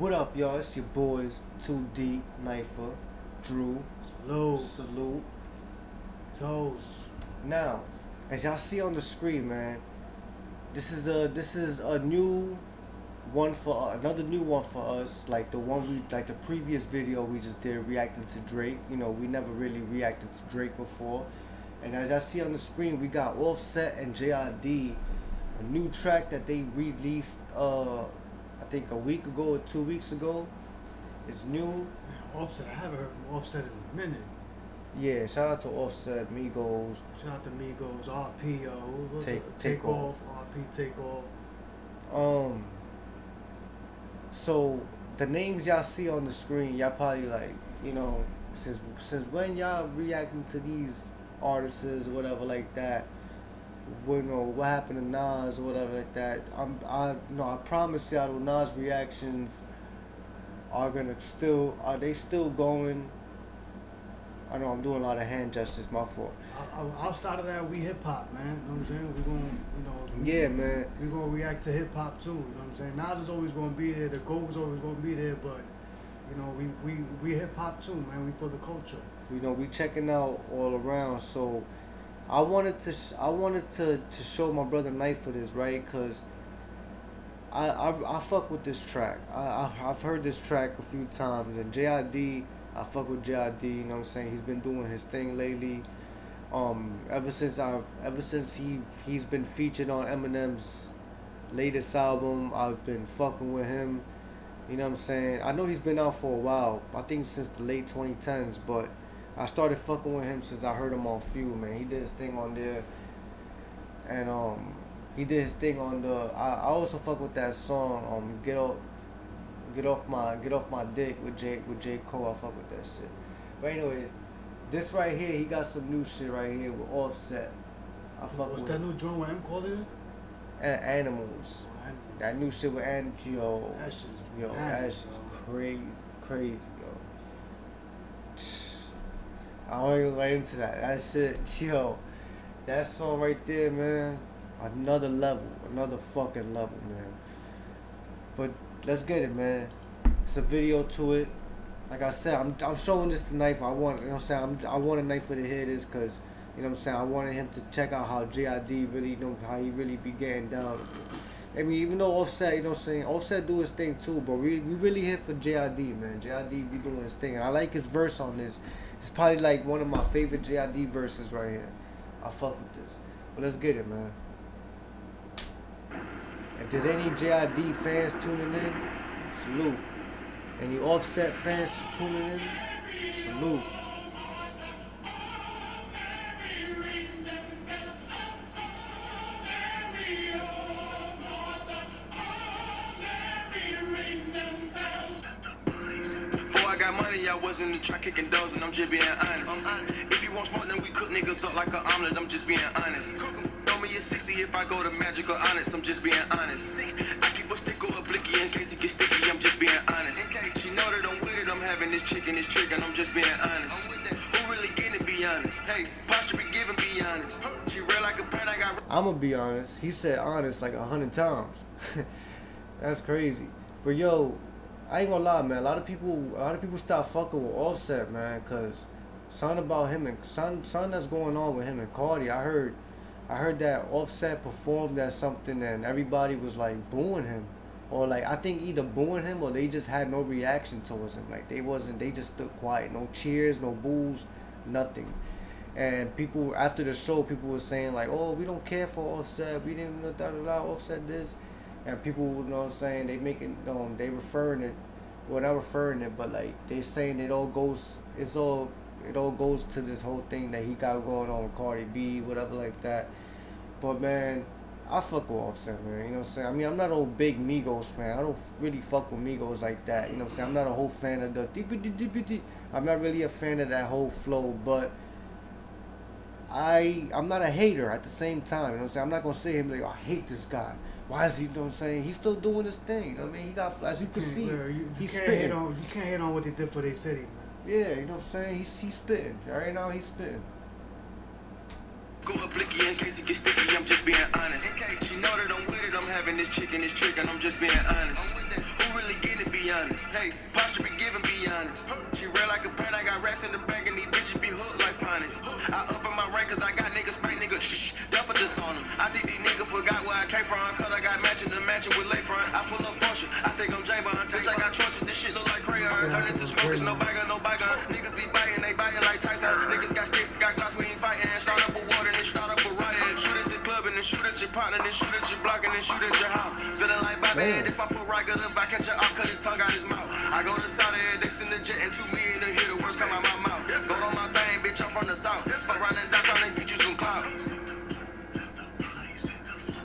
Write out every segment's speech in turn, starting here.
What up, y'all? It's your boys, 2D, Knifer, Drew. Salute. Salute. Toast. Now, as y'all see on the screen, man, this is a new one for another new one for us. Like the previous video we just did reacting to Drake. You know, we never really reacted to Drake before. And as y'all see on the screen, we got Offset and JID, a new track that they released I think a week ago or 2 weeks ago. It's new. Man, Offset, I haven't heard from Offset in a minute. Yeah, shout out to Offset, Migos. Shout out to Migos, RP, Take off. RP, Take Off. So the names y'all see on the screen, y'all probably like, you know, since when y'all reacting to these artists or whatever like that. You know what happened to Nas or whatever like that. I promise y'all the Nas reactions are they still going. I know I'm doing a lot of hand gestures, my fault. Outside of that, we hip hop, man. You know what I'm saying? We're going, Yeah, man. We're going to react to hip hop too. You know what I'm saying? Nas is always going to be there. The GOAT is always going to be there. But, you know, we hip hop too, man. We for the culture. You know, we checking out all around. So I wanted to show my brother Knife for this, right? Cause I fuck with this track. I've heard this track a few times, and JID, I fuck with JID. You know what I'm saying? He's been doing his thing lately. Ever since he's been featured on Eminem's latest album, I've been fucking with him. You know what I'm saying? I know he's been out for a while. I think since the late 2010s, but I started fucking with him since I heard him on Few, man. He did his thing on there, and he did his thing on the. I also fuck with that song, Get off my dick with J Cole. I fuck with that shit. But anyways, this right here, he got some new shit right here with Offset. I fuck What's with that new joint with M called it? Animals. That new shit with yo, That shit's that shit's crazy, yo. I don't even get into that. That shit, yo, that song right there, man, another level, another fucking level, man. But let's get it, man. It's a video to it. Like I said, I'm showing this to Knife. I want, you know what I'm saying, I want a Knife to hear this, cause you know what I'm saying, I wanted him to check out how JID really, you know, how he really be getting down. I mean, even though Offset, you know what I'm saying, Offset do his thing too, but we really here for JID, man. JID be doing his thing, and I like his verse on this. It's probably like one of my favorite JID verses right here. I fuck with this. But let's get it, man. If there's any JID fans tuning in, salute. Any Offset fans tuning in, salute. I was in the track kicking doors and I'm just being honest. If you want smoke, then we cook niggas up like an omelet, I'm just being honest. Throw me a 60 if I go to magic or honest, I'm just being honest. I keep a stick or a blicky in case it gets sticky, I'm just being honest. She know that I'm with it, I'm having this chicken, this trick, and I'm just being honest. Who really getting it, be honest? Hey, posture be giving, be honest. She real like a pen, I got... I'ma be honest, he said honest like 100 times. That's crazy. But yo, I ain't gonna lie, man. A lot of people stop fucking with Offset, man, cause something about him and something that's going on with him and Cardi. I heard that Offset performed at something and everybody was like booing him, or like I think either booing him or they just had no reaction towards him. Like they just stood quiet, no cheers, no boos, nothing. And people after the show, people were saying like, oh, we don't care for Offset. We didn't Offset this. And people, you know what I'm saying, they making they referring it, well, not referring it, but like they saying it all goes to this whole thing that he got going on with Cardi B, whatever like that. But man, I fuck with Offset, man. You know what I'm saying? I mean, I'm not a big Migos fan. I don't really fuck with Migos like that. You know what I'm saying? I'm not a whole fan of the I'm not really a fan of that whole flow, but I'm not a hater at the same time. You know what I'm saying? I'm not gonna say him like, oh, I hate this guy. Why is he, you know what I'm saying? He's still doing his thing. You know what I mean? He got, as you can see, he's spitting. You can't hate on what they did for their city, man. Yeah, you know what I'm saying? He's spitting. Right now, he's spitting. Go a blicky in case it gets sticky, I'm just being honest. In case she know that I'm with it, I'm having this chicken, this trick, and I'm just being honest. Who really getting it, be be honest. Hey, posture be giving, be honest. She real like a pen, I got racks in the bank, and these bitches be hooked like finance. I up in my rank, cause I got niggas spank, niggas shh, duffel this on them. I think these niggas forgot where I came from, cause I got matching the matching with lakefronts. I pull up Porsche, I think I'm J-Bond. Bitch, I got choices, this shit look like crayon. Turn into smokers, no bygone, no bygone. Niggas be biting, they biting like Tyson. Niggas got sticks, got glass, we ain't fighting. Start up with water, then start up with riot. Shoot at the club, and then shoot at your partner, then shoot at your block, and then shoot at your house. Feeling like Bobby, this my foot right, good if I catch your off, cut his tongue out his mouth. I go to Saudi, they send the jet, and 2 million to hear the words come out my mouth. Go on my thing, bitch, I'm from the south. Fuck around and down, trying to get you some clout.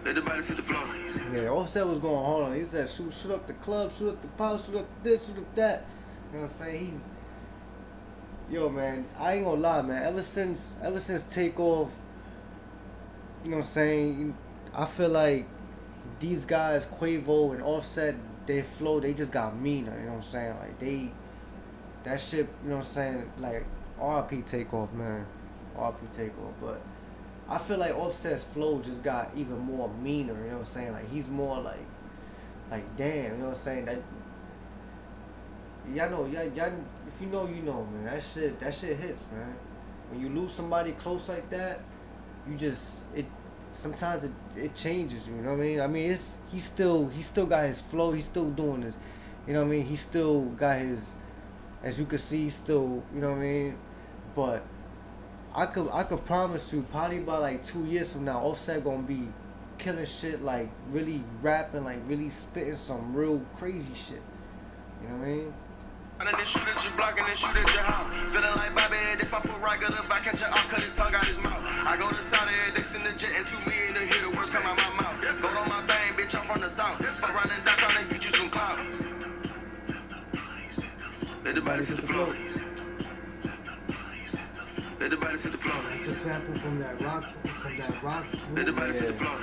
Let the body sit the floor. Yeah, Offset was going hard on. He said, shoot up the club, shoot up the house, shoot up this, shoot up that. You know what I'm saying? Yo, man, I ain't gonna lie, man. Ever since Takeoff, you know what I'm saying? I feel like these guys, Quavo and Offset, they flow, they just got meaner. You know what I'm saying? Like that shit. You know what I'm saying? Like R.I.P. Takeoff, man. R.I.P. Takeoff, but. I feel like Offset's flow just got even more meaner, you know what I'm saying? Like, he's more like damn, you know what I'm saying? That, y'all know, if you know, you know, man. That shit hits, man. When you lose somebody close like that, sometimes it changes you, you know what I mean? I mean, he still got his flow, he's still doing this, you know what I mean? He still got his, as you can see, still, you know what I mean? But I could promise you, probably by like 2 years from now, Offset gonna be killing shit, like really rapping, like really spitting some real crazy shit. You know what I mean? And then shoot at your block and then shoot at your house. Feeling like Bobby, this my foot right, good if I catch your off, cut his tongue out his mouth. I go to Saudi, they send the jet, and 2 million to hear the words come out my mouth. Go on my thing, bitch, I'm from the south. Fuck around and down, trying to get you some clout. Let the body sit the floor. Let the body sit the floor. That's a sample from that rock. Let the body sit the floor.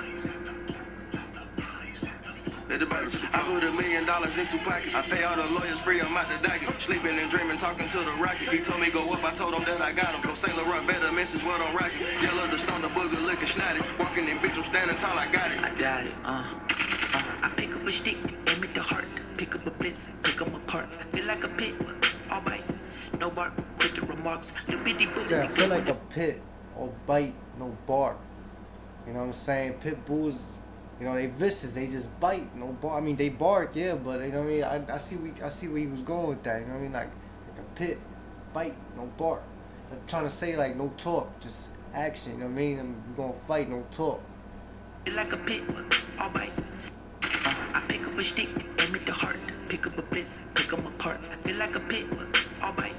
Let the body sit the floor. I put $1 million in 2 pockets. I pay all the lawyers free, I'm out the docket. Sleeping and dreaming, talking to the rocket. He told me go up, I told him that I got him. Go Sailor Run, better misses what I'm rocking. Yellow the stone, the booger looking snotty. Walking in bitch, I'm standing tall, I got it. I got it, I pick up a stick, aim at the heart. Pick up a blitz, pick them apart. I feel like a pit, all bite. No bark, quick the remarks. Little bitty bullet. I feel like a pit or bite, no bark. You know what I'm saying? Pit bulls, you know, they vicious. They just bite, no bark. I mean, they bark, yeah, but you know what I mean. I see where he was going with that. You know what I mean? Like a pit, bite, no bark. I'm trying to say like no talk, just action. You know what I mean? And we're gonna fight, no talk. Feel like a pit, all bite. I pick up a stick, aim at the heart. Pick up a blitz, pick them apart. I feel like a pit, all bite.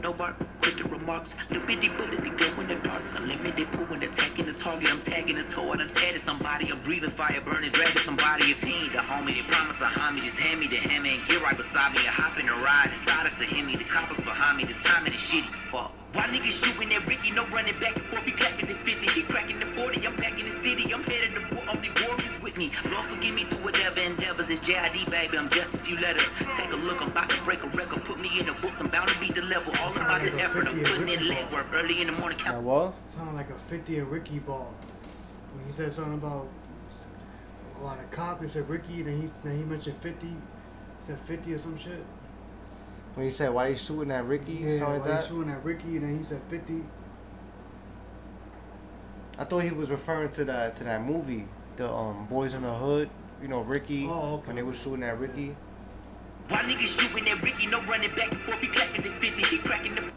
No bark, quick the remarks. Little bitty bullet to go in the dark. Unlimited pool when attacking the target. I'm tagging the toe, I'm tatted somebody. I'm breathing fire, burning, dragging somebody. If he ain't the homie, they promise a homie. Just hand me the hammer and get right beside me. I hop in a ride inside us a Hemi. The coppers behind me, the timing is shitty. Fuck. Why niggas shooting at Ricky? No running back and forth. He clapping the 50, he cracking the 40. I'm back in the city. I'm headed to war. I'm the warriors with me. Lord forgive me through whatever endeavors. It's JID, baby. I'm just a few letters. Take a look. I'm about to break a record. Put me in the books. I'm bound to beat the level. All about the effort. I'm putting in leg work early in the morning. Now what? Sounded like a 50 and Ricky ball. When he said something about a cop, he said Ricky, then he mentioned 50. He said 50 or some shit. When he said why they shooting at Ricky, Yeah, something like why that. he shooting at Ricky, and then he said 50. I thought he was referring to that movie, the Boys in the Hood. You know Ricky, Oh, okay. when they were shooting at Ricky. Why niggas shooting at Ricky? No running back and forth. He clapping the 50. He cracking the.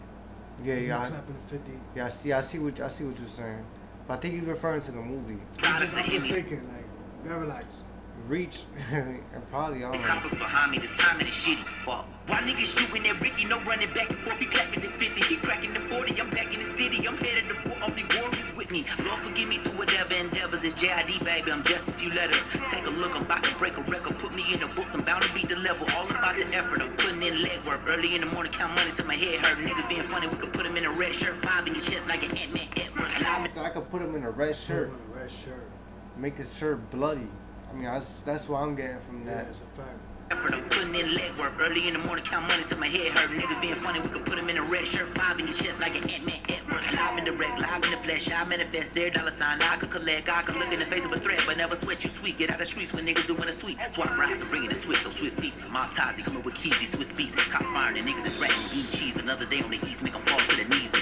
Yeah. Clapping the 50. Yeah, I see what you're saying. But I think he's referring to the movie. Side us a I'm Hemi. mistaken, like, yeah, relax. Reach and probably I don't know. Coppers behind me, the timing is shitty. Fuck. Why niggas shooting at Ricky? No running back and forth. He clapping the 50. He cracking the 40. I'm back in the city. I'm headed to war. I'm the warriors with me. Lord forgive me through whatever endeavors. It's JID, baby. I'm just a few letters. Take a look. I'm about to break a record. Put me in the books. I'm bound to beat the level. All about the effort. I'm putting in leg work. Early in the morning, count money till my head hurt. Niggas being funny. We could put them in a red shirt. 5 in your chest. Now your Ant-Man Edward. So I could put him in a red shirt, Red shirt. make his shirt bloody. I mean, that's what I'm getting from Yeah, that. it's a fact. effort. I'm putting in leg work. Early in the morning, count money till my head hurt. Niggas being funny, we could put them in a red shirt. 5 in your chest like an Ant-Man Edwards. Live in the wreck, live in the flesh. I manifest every dollar sign I could collect. I could look in the face of a threat, but never sweat you sweet. Get out of the streets when niggas doing a sweep. Swap rides and bringing the Swiss, so Swiss seats. Maltese coming with keys, these Swiss beats. Cops firing and niggas is ratting, eating cheese. Another day on the east, make them fall to the knees.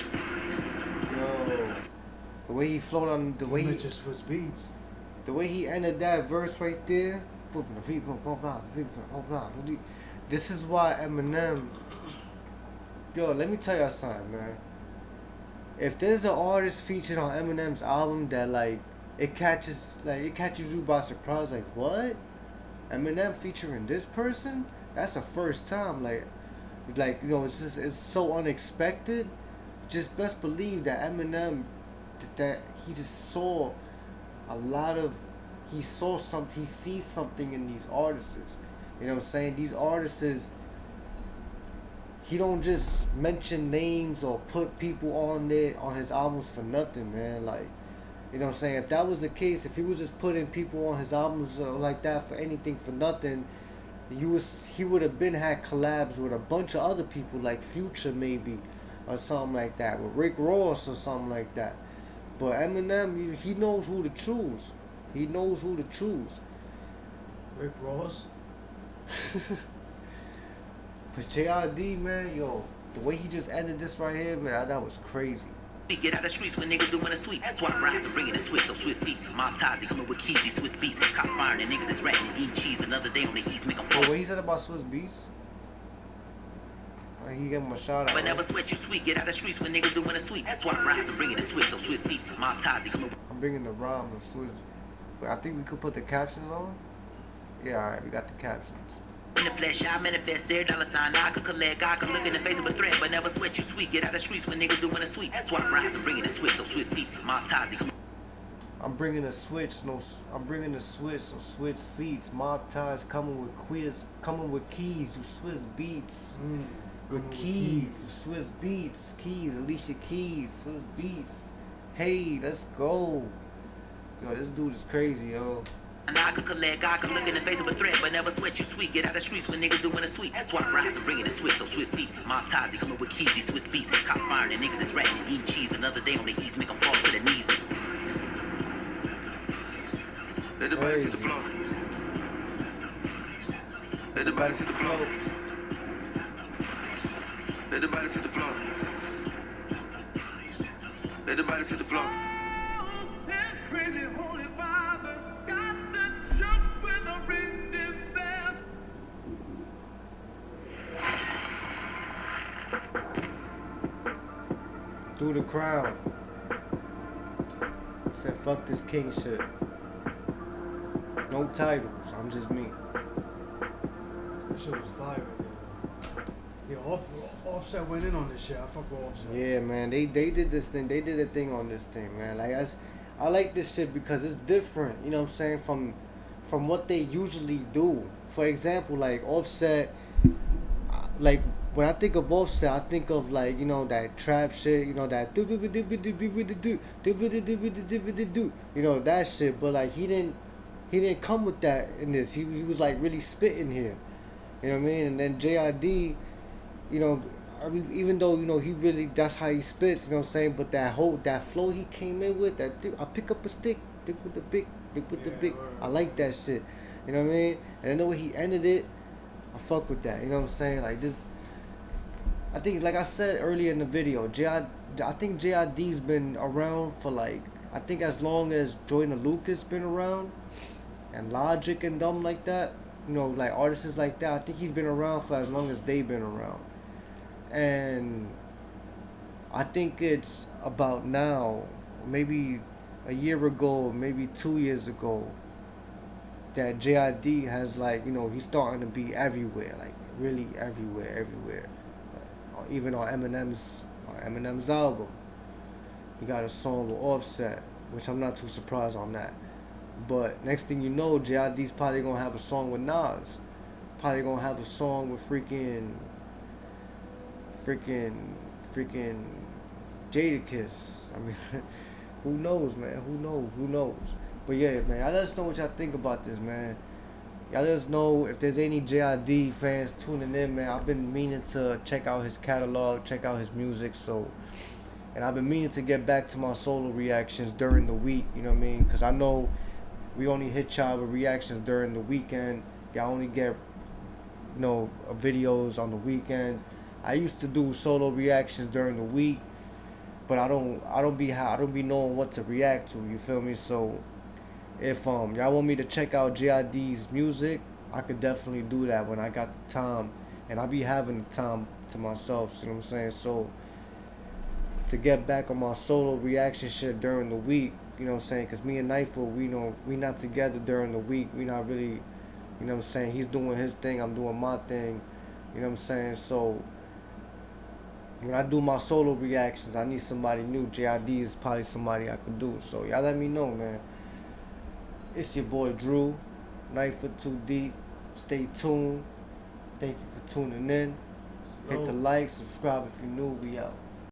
Yo, the way he flowed on, Swiss beats. the way he ended that verse right there. This is why Eminem. Yo, let me tell y'all something, man. If there's an artist featured on Eminem's album that like it catches you by surprise, like what? Eminem featuring this person? That's the first time. Like you know, it's so unexpected. Just best believe that Eminem, that he just saw a lot of. He sees something in these artists. You know what I'm saying? These artists, he don't just mention names or put people on his albums for nothing, man. Like, you know what I'm saying? If that was the case, if he was just putting people on his albums like that for anything for nothing, he would have been had collabs with a bunch of other people like Future maybe, or something like that, with Rick Ross or something like that. But Eminem, he knows who to choose. He knows who to choose. Rick Ross? But JID, man, yo, the way he just ended this right here, man, that was crazy. Get out of the streets when niggas doing a sweep. Swap rides and bringing the Swiss, so Swiss seats. Maltese coming with keys, these Swiss beats. Cops firing and niggas is ratting and eating cheese. Another day on the east, make them fall. What he said about Swiss Beats? He gave him a shout out. But never sweat you sweet. Get out of the streets when niggas doing a sweep. Swap rides and bringing the Swiss, so Swiss seats. Maltese coming with. I'm bringing the rhyme of Swiss. But I think we could put the captions on. Yeah, alright, we got the captions. In the flesh, I manifest every dollar sign I could collect. I could look in the face of a threat, but never sweat you sweet. Get out of the streets when niggas doing a sweep. Swap rides and bringing the Swiss, so Swiss seats. Maltese. I'm bringing a switch, so switch seats. Mob ties coming with keys, you Swiss Beats. With keys, Swiss Beats, keys, Alicia Keys, Swiss Beats. Hey, let's go. Yo, this dude is crazy, yo. And I could collect, I could look in the face of a threat, but never sweat you sweet. Get out of the streets when niggas doing a sweep. Swap rides and bringing the Swiss, so Swiss seats. Maltese coming with keys, these Swiss beats. Cops firing and niggas is ratting and eating cheese. Another day on the east, make them fall to the knees. Let the body hit the floor. Let the body hit the floor. Let the body hit the floor. Let the body hit the floor. Through the crowd. Said fuck this king shit. No titles, I'm just me. That shit was fire. Yeah, Offset went in on this shit. I fuck with Offset. Yeah, man, they did this thing. They did a thing on this thing, man. Like I like this shit because it's different. You know what I'm saying? From what they usually do. For example, like Offset, like when I think of Offset, I think of like, you know, that trap shit. You know, that you know, that shit. But like he didn't come with that in this. He was like really spitting here. You know what I mean? And then JID, you know, I mean, even though, you know, he really, that's how he spits, you know what I'm saying? But that flow he came in with, that I pick up a stick, dick with the big, I like that shit. You know what I mean? And I know when he ended it, I fuck with that. You know what I'm saying? Like this, I think, like I said earlier in the video, I think JID's been around for like, I think as long as Jordan Lucas been around, and Logic and dumb like that, you know, like artists like that, I think he's been around for as long as they've been around. And I think it's about now, maybe a year ago, maybe 2 years ago, that JID has like, you know, he's starting to be everywhere, like really everywhere. Even on Eminem's album, he got a song with Offset, which I'm not too surprised on that. But next thing you know, JID's probably gonna have a song with Nas, probably gonna have a song with freaking Jadakiss. I mean, who knows, man? Who knows? But yeah, man, I let us know what y'all think about this, man. Y'all let us know if there's any JID fans tuning in, man. I've been meaning to check out his catalog, check out his music, so. And I've been meaning to get back to my solo reactions during the week, you know what I mean? Because I know we only hit y'all with reactions during the weekend. Y'all only get, videos on the weekends. I used to do solo reactions during the week, but I don't be knowing what to react to, you feel me? So if y'all want me to check out JID's music, I could definitely do that when I got the time, and I be having the time to myself, you know what I'm saying? So to get back on my solo reaction shit during the week, you know what I'm saying? Because me and Knifel, we not together during the week. We not really, you know what I'm saying? He's doing his thing, I'm doing my thing, you know what I'm saying? So when I do my solo reactions, I need somebody new. JID is probably somebody I could do. So y'all let me know, man. It's your boy Drew, Knifel Too Deep. Stay tuned. Thank you for tuning in. Hit the like, subscribe if you're new. We out.